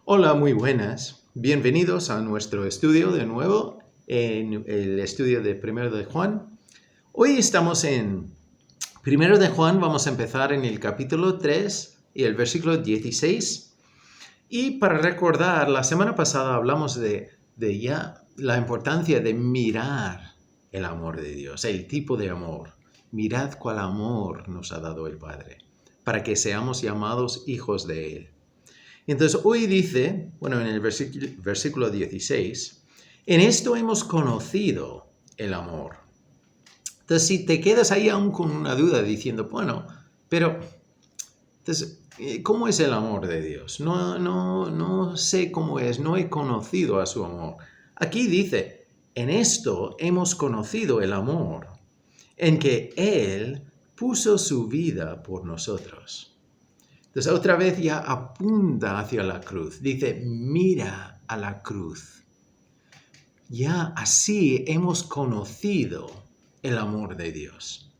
Hola, muy buenas. Bienvenidos a nuestro estudio de nuevo, en el estudio de Primero de Juan. Hoy estamos en Primero de Juan, vamos a empezar en el capítulo 3 y el versículo 16. Y para recordar, la semana pasada hablamos de ya la importancia de mirar el amor de Dios, el tipo de amor. Mirad cuál amor nos ha dado el Padre, para que seamos llamados hijos de Él. Entonces hoy dice, bueno, en el versículo 16, en esto hemos conocido el amor. Entonces si te quedas ahí aún con una duda diciendo, bueno, pero, entonces, ¿cómo es el amor de Dios? No sé cómo es, no he conocido a su amor. Aquí dice, en esto hemos conocido el amor, en que Él puso su vida por nosotros. Entonces otra vez ya apunta hacia la cruz. Dice, mira a la cruz. Ya así hemos conocido el amor de Dios.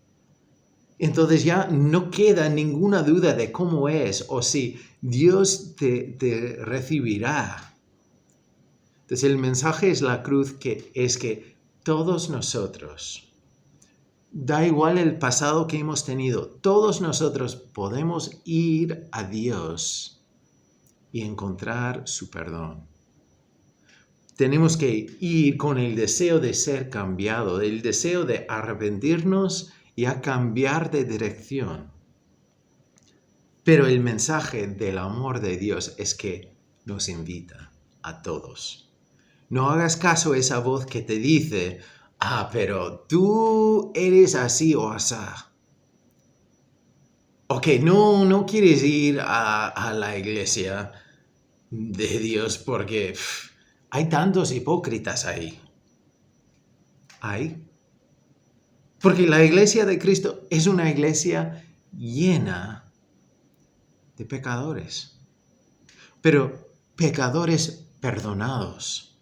Entonces ya no queda ninguna duda de cómo es o si Dios te recibirá. Entonces el mensaje es la cruz, que es que todos nosotros, da igual el pasado que hemos tenido, todos nosotros podemos ir a Dios y encontrar su perdón. Tenemos que ir con el deseo de ser cambiado, el deseo de arrepentirnos y a cambiar de dirección. Pero el mensaje del amor de Dios es que nos invita a todos. No hagas caso a esa voz que te dice, pero tú eres así o asá. Ok, no quieres ir a la iglesia de Dios porque hay tantos hipócritas ahí. ¿Hay? Porque la iglesia de Cristo es una iglesia llena de pecadores. Pero pecadores perdonados.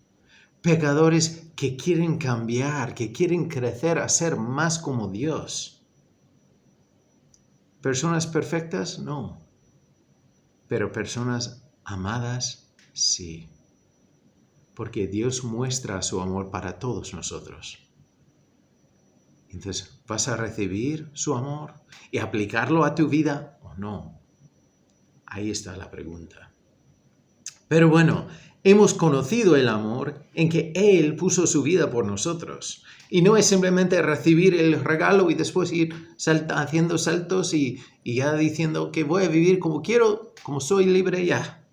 Pecadores que quieren cambiar, que quieren crecer a ser más como Dios. ¿Personas perfectas? No. Pero personas amadas, sí. Porque Dios muestra su amor para todos nosotros. Entonces, ¿vas a recibir su amor y aplicarlo a tu vida o no? Ahí está la pregunta. Pero bueno, hemos conocido el amor en que Él puso su vida por nosotros. Y no es simplemente recibir el regalo y después ir haciendo saltos y ya diciendo que voy a vivir como quiero, como soy libre ya.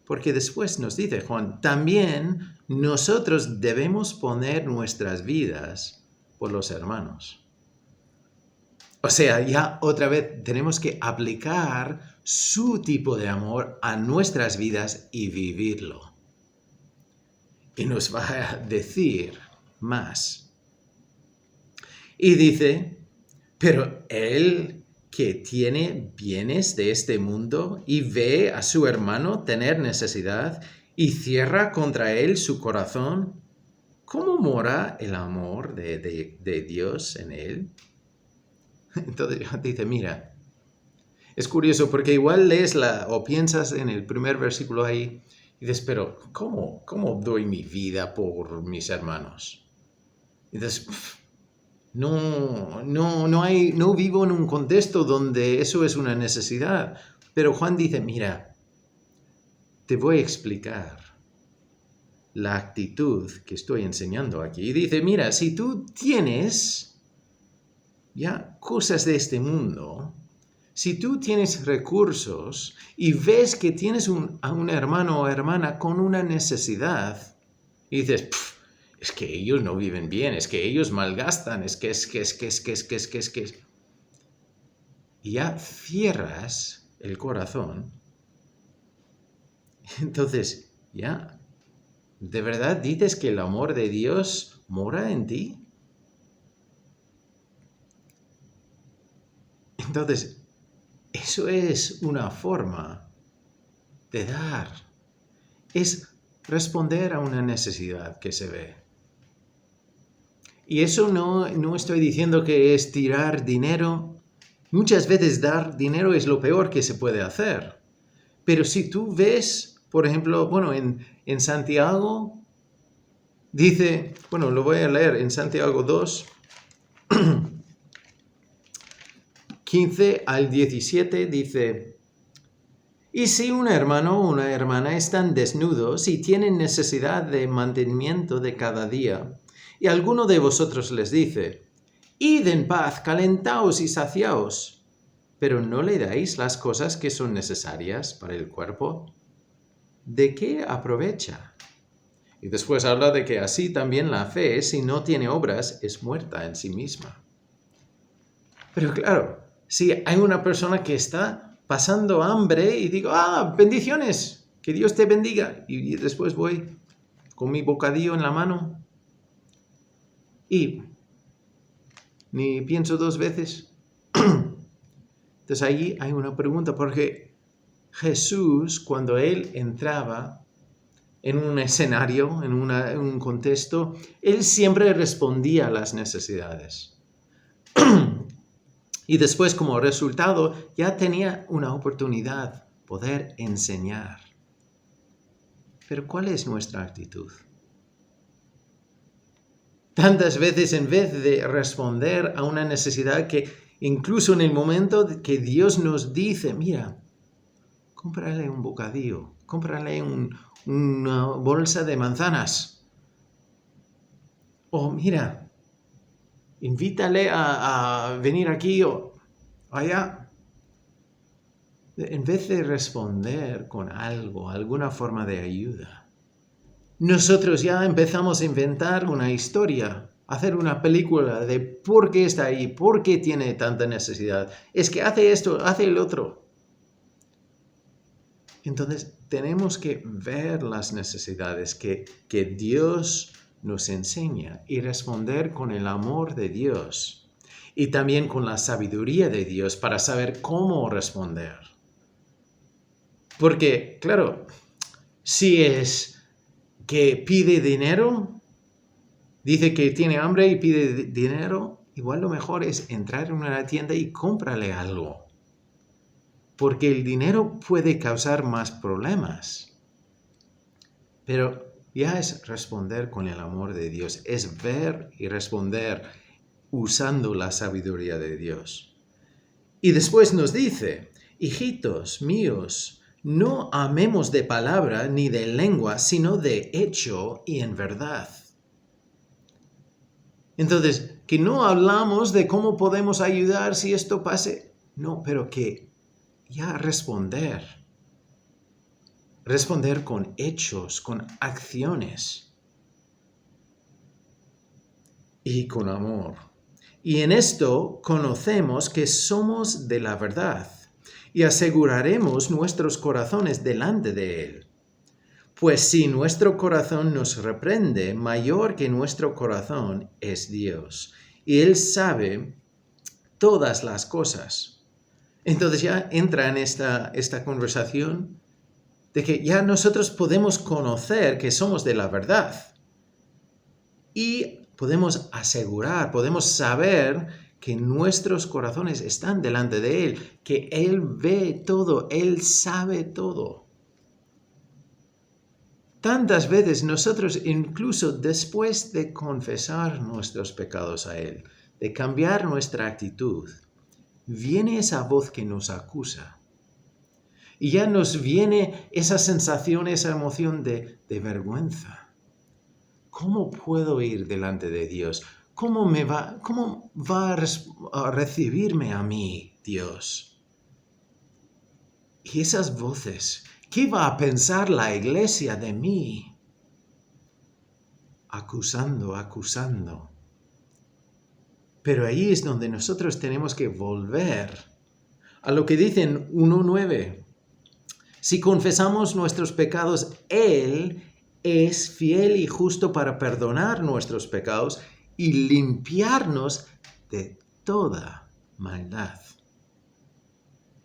Porque después nos dice Juan, también nosotros debemos poner nuestras vidas por los hermanos. O sea, ya otra vez tenemos que aplicar su tipo de amor a nuestras vidas y vivirlo. Y nos va a decir más. Y dice, pero él que tiene bienes de este mundo y ve a su hermano tener necesidad y cierra contra él su corazón, ¿cómo mora el amor de Dios en él? Entonces dice, mira, es curioso porque igual lees o piensas en el primer versículo ahí y dices, pero ¿cómo doy mi vida por mis hermanos? Y dices, no vivo en un contexto donde eso es una necesidad. Pero Juan dice, mira, te voy a explicar la actitud que estoy enseñando aquí. Y dice, mira, si tú tienes ya cosas de este mundo, si tú tienes recursos y ves que tienes a un hermano o hermana con una necesidad y dices, es que ellos no viven bien, es que ellos malgastan, es que. Y ya cierras el corazón. Entonces, ya, ¿de verdad dices que el amor de Dios mora en ti? Entonces, eso es una forma de dar. Es responder a una necesidad que se ve. Y eso no estoy diciendo que es tirar dinero. Muchas veces dar dinero es lo peor que se puede hacer. Pero si tú ves Por ejemplo, en Santiago dice, lo voy a leer en Santiago 2, 15 al 17 dice: y si un hermano o una hermana están desnudos y tienen necesidad de mantenimiento de cada día, y alguno de vosotros les dice: id en paz, calentaos y saciaos, pero no le dais las cosas que son necesarias para el cuerpo, ¿de qué aprovecha? Y después habla de que así también la fe, si no tiene obras, es muerta en sí misma. Pero claro, si hay una persona que está pasando hambre y digo: bendiciones, que Dios te bendiga, y después voy con mi bocadillo en la mano y ni pienso dos veces. Entonces ahí hay una pregunta, porque Jesús, cuando Él entraba en un escenario, en un contexto, Él siempre respondía a las necesidades. Y después, como resultado, ya tenía una oportunidad, poder enseñar. Pero ¿cuál es nuestra actitud? Tantas veces, en vez de responder a una necesidad que incluso en el momento que Dios nos dice: mira, cómprale un bocadillo, cómprale una bolsa de manzanas, o mira, invítale a venir aquí o allá. En vez de responder con algo, alguna forma de ayuda, nosotros ya empezamos a inventar una historia, hacer una película de por qué está ahí, por qué tiene tanta necesidad. Es que hace esto, hace el otro. Entonces tenemos que ver las necesidades que Dios nos enseña y responder con el amor de Dios y también con la sabiduría de Dios para saber cómo responder. Porque, claro, si es que pide dinero, dice que tiene hambre y pide dinero, igual lo mejor es entrar en una tienda y cómprale algo. Porque el dinero puede causar más problemas. Pero ya es responder con el amor de Dios, es ver y responder usando la sabiduría de Dios. Y después nos dice: hijitos míos, no amemos de palabra ni de lengua, sino de hecho y en verdad. Entonces, que no hablamos de cómo podemos ayudar si esto pase, no, pero que ya responder con hechos, con acciones y con amor. Y en esto conocemos que somos de la verdad y aseguraremos nuestros corazones delante de Él. Pues si nuestro corazón nos reprende, mayor que nuestro corazón es Dios, y Él sabe todas las cosas. Entonces ya entra en esta conversación de que ya nosotros podemos conocer que somos de la verdad y podemos asegurar, podemos saber que nuestros corazones están delante de Él, que Él ve todo, Él sabe todo. Tantas veces nosotros, incluso después de confesar nuestros pecados a Él, de cambiar nuestra actitud, viene esa voz que nos acusa. Y ya nos viene esa sensación, esa emoción de vergüenza. ¿Cómo puedo ir delante de Dios? ¿Cómo va a recibirme a mí, Dios? Y esas voces, ¿qué va a pensar la iglesia de mí? Acusando. Pero ahí es donde nosotros tenemos que volver a lo que dice en 1:9. Si confesamos nuestros pecados, Él es fiel y justo para perdonar nuestros pecados y limpiarnos de toda maldad.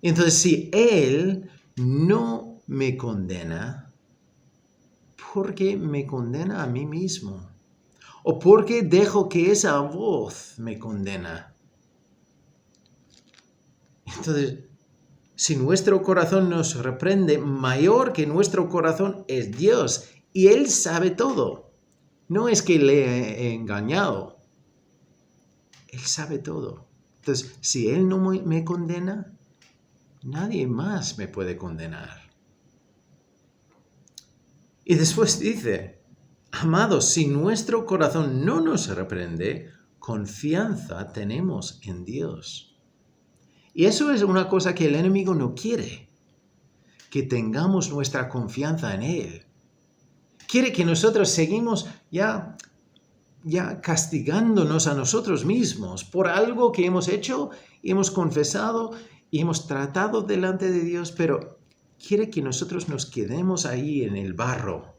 Entonces, si Él no me condena, ¿por qué me condena a mí mismo? ¿O por qué dejo que esa voz me condena? Entonces, si nuestro corazón nos reprende, mayor que nuestro corazón es Dios y Él sabe todo. No es que le he engañado. Él sabe todo. Entonces, si Él no me condena, nadie más me puede condenar. Y después dice, amados, si nuestro corazón no nos reprende, confianza tenemos en Dios. Y eso es una cosa que el enemigo no quiere, que tengamos nuestra confianza en Él. Quiere que nosotros seguimos ya castigándonos a nosotros mismos por algo que hemos hecho, hemos confesado y hemos tratado delante de Dios, pero quiere que nosotros nos quedemos ahí en el barro,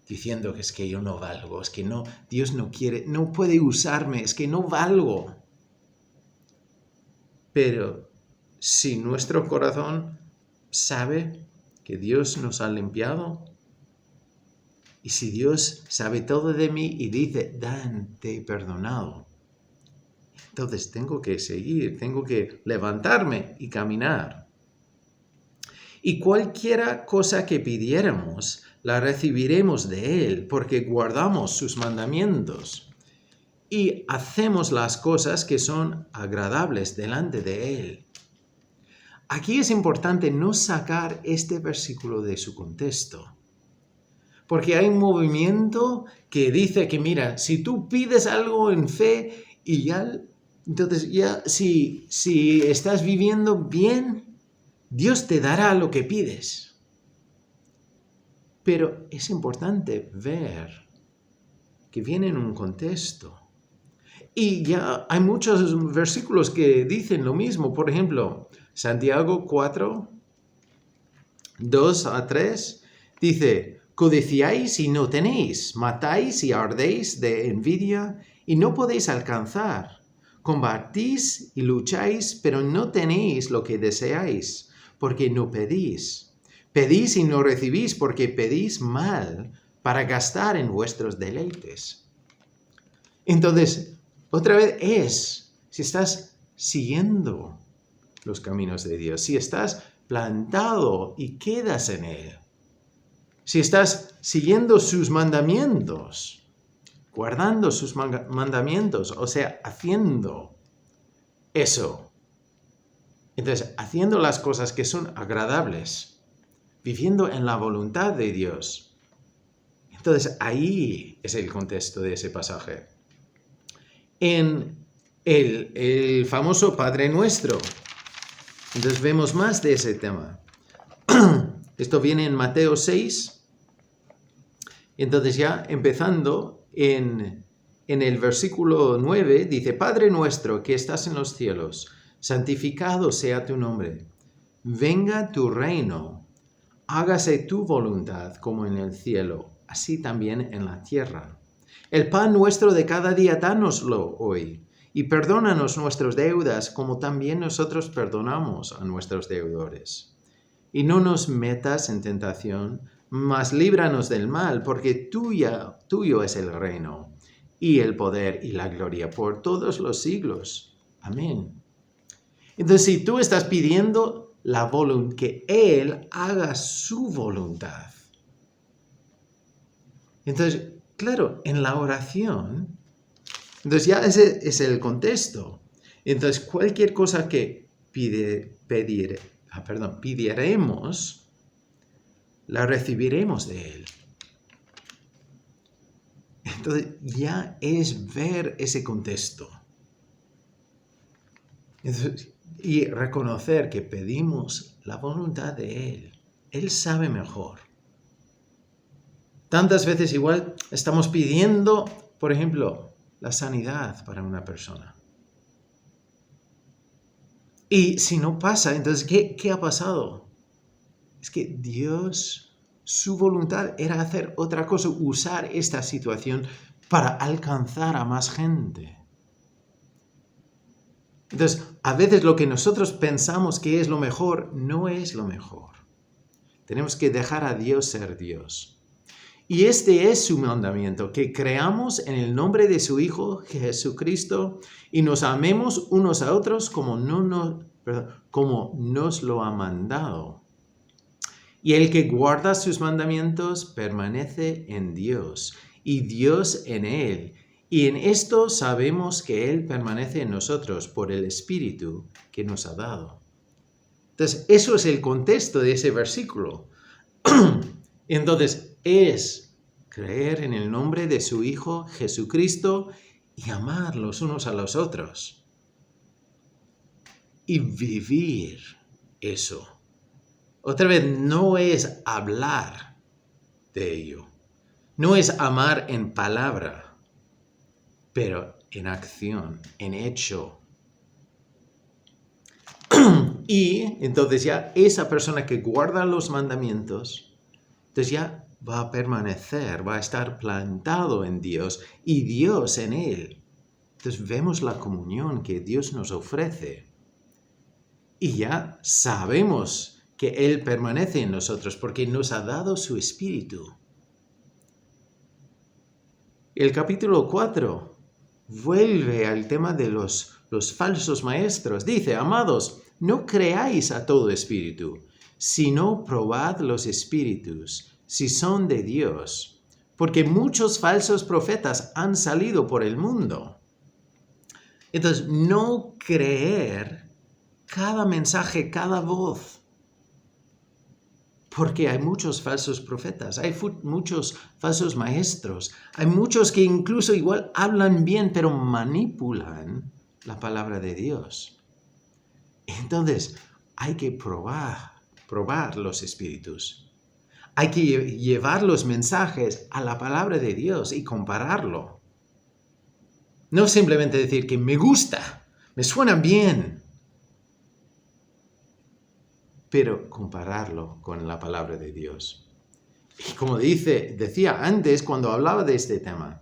diciendo que es que yo no valgo, es que no, Dios no quiere, no puede usarme, es que no valgo. Pero si nuestro corazón sabe que Dios nos ha limpiado, y si Dios sabe todo de mí y dice, Dan, te he perdonado, entonces tengo que seguir, tengo que levantarme y caminar. Y cualquiera cosa que pidiéramos, la recibiremos de Él, porque guardamos sus mandamientos y hacemos las cosas que son agradables delante de Él. Aquí es importante no sacar este versículo de su contexto. Porque hay un movimiento que dice que, mira, si tú pides algo en fe y entonces si estás viviendo bien, Dios te dará lo que pides. Pero es importante ver que viene en un contexto. Y ya hay muchos versículos que dicen lo mismo. Por ejemplo, Santiago 4, 2-3, dice, codiciáis y no tenéis, matáis y ardéis de envidia y no podéis alcanzar. Combatís y lucháis, pero no tenéis lo que deseáis, porque no pedís. Pedís y no recibís, porque pedís mal para gastar en vuestros deleites. Entonces, otra vez si estás siguiendo los caminos de Dios, si estás plantado y quedas en Él, si estás siguiendo sus mandamientos, guardando sus mandamientos, o sea, haciendo eso. Entonces, haciendo las cosas que son agradables, viviendo en la voluntad de Dios. Entonces, ahí es el contexto de ese pasaje. En el famoso Padre Nuestro, entonces vemos más de ese tema. Esto viene en Mateo 6. Entonces ya empezando en el versículo 9, dice, Padre nuestro que estás en los cielos, santificado sea tu nombre. Venga tu reino, hágase tu voluntad como en el cielo, así también en la tierra. El pan nuestro de cada día, dánoslo hoy, y perdónanos nuestras deudas como también nosotros perdonamos a nuestros deudores. Y no nos metas en tentación, mas líbranos del mal, porque tuyo es el reino, y el poder y la gloria por todos los siglos. Amén. Entonces, si tú estás pidiendo que Él haga su voluntad, entonces, claro, en la oración, entonces ya ese es el contexto. Entonces, cualquier cosa que pidiéremos, la recibiremos de Él. Entonces ya es ver ese contexto. Entonces, y reconocer que pedimos la voluntad de Él. Él sabe mejor. Tantas veces igual estamos pidiendo, por ejemplo, la sanidad para una persona. Y si no pasa, entonces, ¿qué ha pasado? Es que Dios, su voluntad era hacer otra cosa, usar esta situación para alcanzar a más gente. Entonces, a veces lo que nosotros pensamos que es lo mejor, no es lo mejor. Tenemos que dejar a Dios ser Dios. Y este es su mandamiento, que creamos en el nombre de su Hijo Jesucristo y nos amemos unos a otros como como nos lo ha mandado. Y el que guarda sus mandamientos permanece en Dios, y Dios en él. Y en esto sabemos que Él permanece en nosotros por el Espíritu que nos ha dado. Entonces, eso es el contexto de ese versículo. Entonces, es creer en el nombre de su Hijo Jesucristo y amar los unos a los otros. Y vivir eso. Otra vez, no es hablar de ello. No es amar en palabra, pero en acción, en hecho. Y entonces ya esa persona que guarda los mandamientos, entonces ya va a permanecer, va a estar plantado en Dios y Dios en él. Entonces vemos la comunión que Dios nos ofrece. Y ya sabemos que Él permanece en nosotros porque nos ha dado su Espíritu. El capítulo 4 vuelve al tema de los falsos maestros. Dice, amados, no creáis a todo espíritu, sino probad los espíritus, si son de Dios, porque muchos falsos profetas han salido por el mundo. Entonces, no creer cada mensaje, cada voz, porque hay muchos falsos profetas, hay muchos falsos maestros, hay muchos que incluso igual hablan bien, pero manipulan la palabra de Dios. Entonces, hay que probar los espíritus. Hay que llevar los mensajes a la palabra de Dios y compararlo. No simplemente decir que me gusta, me suena bien, pero compararlo con la palabra de Dios. Y como decía antes cuando hablaba de este tema,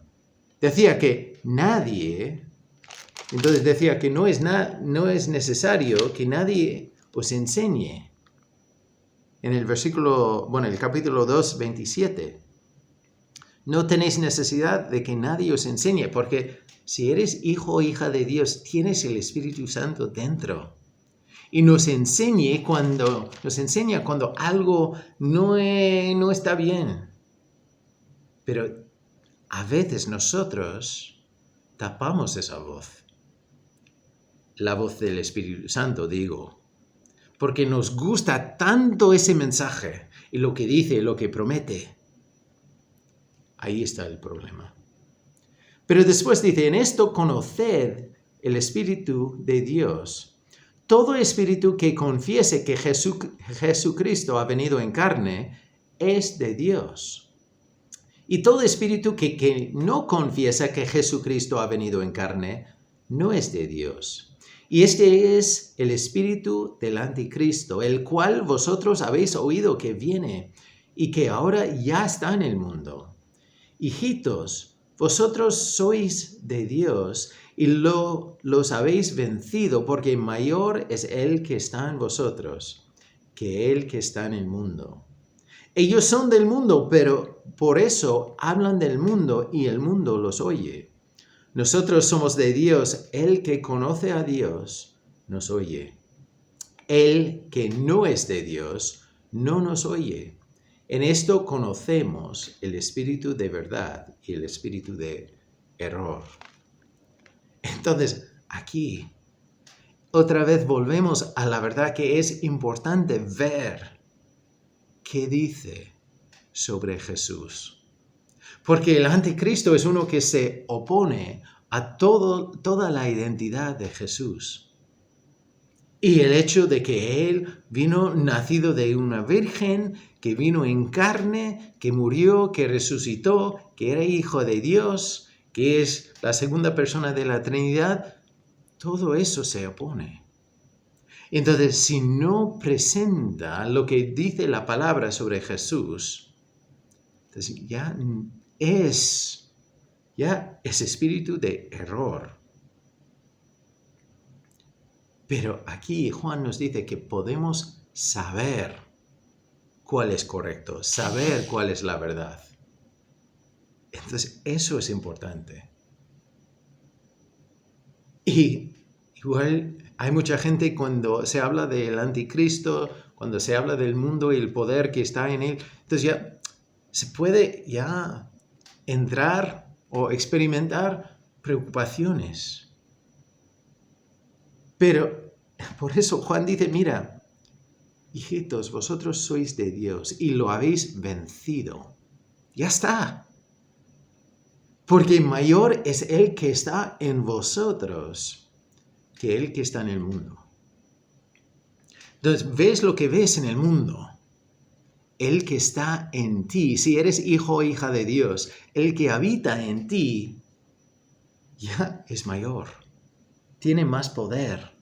decía que entonces decía que no es necesario que nadie os enseñe. En el el capítulo 2, 27. No tenéis necesidad de que nadie os enseñe, porque si eres hijo o hija de Dios, tienes el Espíritu Santo dentro. Y nos enseña cuando algo no está bien. Pero a veces nosotros tapamos esa voz. La voz del Espíritu Santo, digo. Porque nos gusta tanto ese mensaje y lo que dice, lo que promete. Ahí está el problema. Pero después dice, en esto conoced el Espíritu de Dios. Todo espíritu que confiese que Jesucristo ha venido en carne es de Dios. Y todo espíritu que no confiesa que Jesucristo ha venido en carne no es de Dios. Y este es el espíritu del anticristo, el cual vosotros habéis oído que viene y que ahora ya está en el mundo. Hijitos, vosotros sois de Dios y los habéis vencido, porque mayor es el que está en vosotros que el que está en el mundo. Ellos son del mundo, pero por eso hablan del mundo y el mundo los oye. Nosotros somos de Dios, el que conoce a Dios nos oye. El que no es de Dios no nos oye. En esto conocemos el espíritu de verdad y el espíritu de error. Entonces, aquí, otra vez volvemos a la verdad que es importante ver qué dice sobre Jesús. Porque el anticristo es uno que se opone a toda la identidad de Jesús. Y el hecho de que Él vino nacido de una virgen, que vino en carne, que murió, que resucitó, que era hijo de Dios, que es la segunda persona de la Trinidad, todo eso se opone. Entonces, si no presenta lo que dice la palabra sobre Jesús, entonces ya es espíritu de error. Pero aquí Juan nos dice que podemos saber cuál es correcto, saber cuál es la verdad. Entonces, eso es importante. Y igual Hay mucha gente cuando se habla del anticristo, cuando se habla del mundo y el poder que está en él, entonces ya se puede ya entrar o experimentar preocupaciones. Pero por eso Juan dice, mira, hijitos, vosotros sois de Dios y lo habéis vencido. Ya está. Porque mayor es el que está en vosotros que el que está en el mundo. Entonces, ves lo que ves en el mundo. El que está en ti, si eres hijo o hija de Dios, el que habita en ti, ya es mayor. Tiene más poder.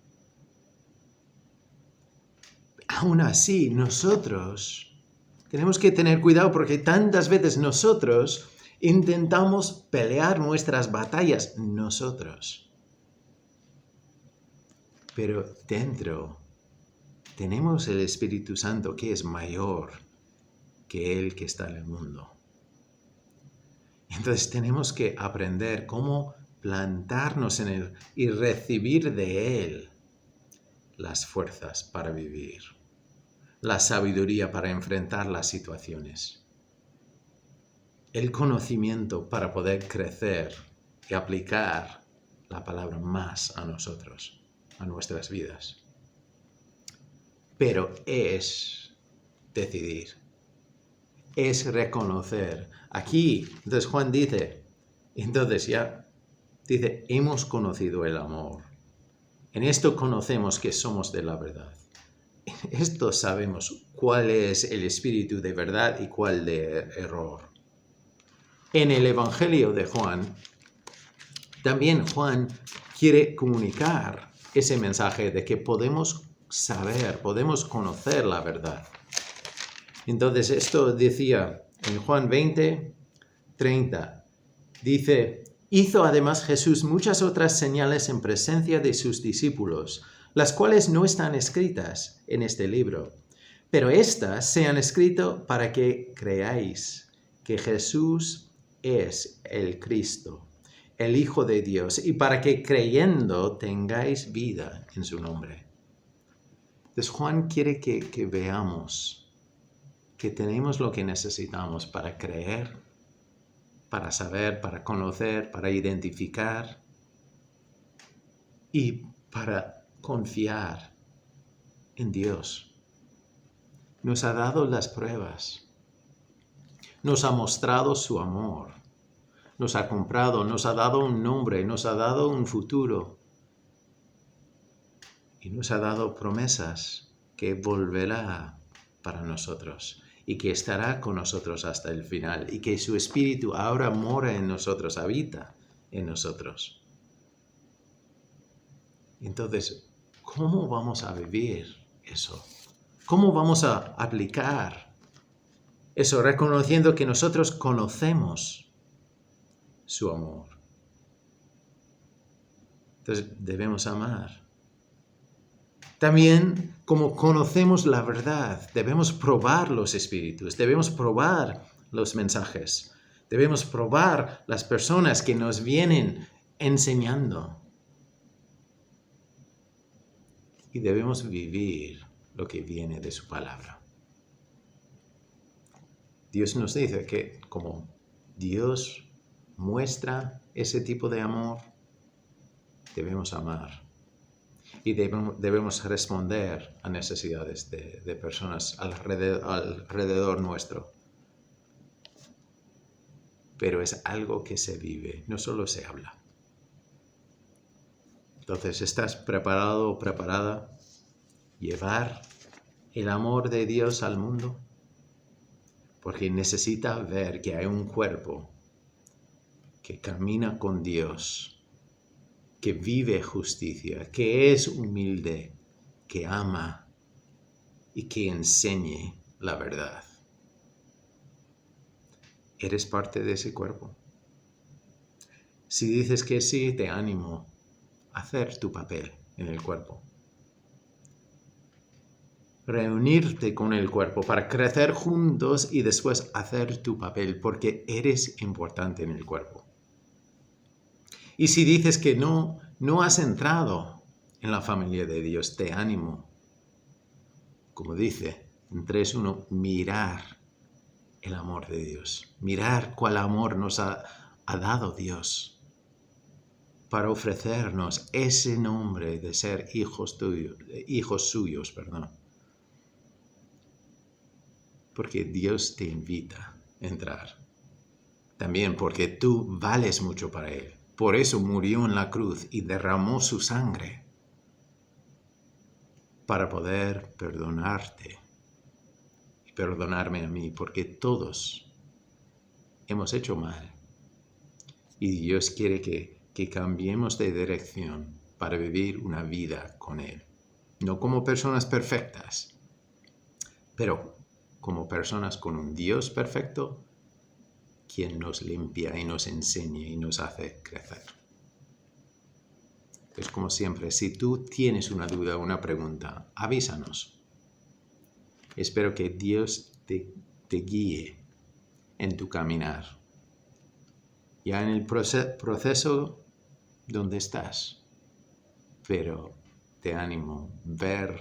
Aún así, nosotros tenemos que tener cuidado porque tantas veces nosotros intentamos pelear nuestras batallas nosotros. Pero dentro tenemos el Espíritu Santo que es mayor que el que está en el mundo. Entonces tenemos que aprender cómo plantarnos en él y recibir de él las fuerzas para vivir, la sabiduría para enfrentar las situaciones, el conocimiento para poder crecer y aplicar la palabra más a nosotros, a nuestras vidas. Pero es decidir, es reconocer. Aquí, entonces Juan dice, hemos conocido el amor. En esto conocemos que somos de la verdad. En esto sabemos cuál es el espíritu de verdad y cuál de error. En el Evangelio de Juan, también Juan quiere comunicar ese mensaje de que podemos saber, podemos conocer la verdad. Entonces esto decía en Juan 20:30, dice, hizo además Jesús muchas otras señales en presencia de sus discípulos, las cuales no están escritas en este libro, pero éstas se han escrito para que creáis que Jesús es el Cristo, el Hijo de Dios, y para que creyendo tengáis vida en su nombre. Entonces Juan quiere que veamos que tenemos lo que necesitamos para creer, para saber, para conocer, para identificar y para confiar en Dios. Nos ha dado las pruebas, nos ha mostrado su amor, nos ha comprado, nos ha dado un nombre, nos ha dado un futuro y nos ha dado promesas que volverá para nosotros y que estará con nosotros hasta el final y que su Espíritu ahora mora en nosotros, habita en nosotros. Entonces, ¿cómo vamos a vivir eso? ¿Cómo vamos a aplicar eso reconociendo que nosotros conocemos su amor? Entonces, debemos amar. También, como conocemos la verdad, debemos probar los espíritus, debemos probar los mensajes, debemos probar las personas que nos vienen enseñando. Y debemos vivir lo que viene de su palabra. Dios nos dice que como Dios muestra ese tipo de amor, debemos amar. Y debemos responder a necesidades de personas alrededor nuestro. Pero es algo que se vive, no solo se habla. Entonces, ¿estás preparado o preparada? ¿Llevar el amor de Dios al mundo? Porque necesita ver que hay un cuerpo que camina con Dios, que vive justicia, que es humilde, que ama y que enseñe la verdad. ¿Eres parte de ese cuerpo? Si dices que sí, te animo a hacer tu papel en el cuerpo. Reunirte con el cuerpo para crecer juntos y después hacer tu papel, porque eres importante en el cuerpo. Y si dices que no has entrado en la familia de Dios. Te animo, como dice en 3:1, mirar el amor de Dios. Mirar cuál amor nos ha dado Dios para ofrecernos ese nombre de ser hijos suyos. Porque Dios te invita a entrar. También porque tú vales mucho para Él. Por eso murió en la cruz y derramó su sangre para poder perdonarte y perdonarme a mí, porque todos hemos hecho mal. Y Dios quiere que cambiemos de dirección para vivir una vida con Él. No como personas perfectas, pero como personas con un Dios perfecto, quien nos limpia y nos enseña y nos hace crecer. Es como siempre, si tú tienes una duda o una pregunta, avísanos. Espero que Dios te guíe en tu caminar, ya en el proceso donde estás. Pero te animo a ver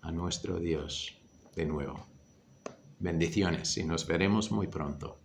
a nuestro Dios de nuevo. Bendiciones y nos veremos muy pronto.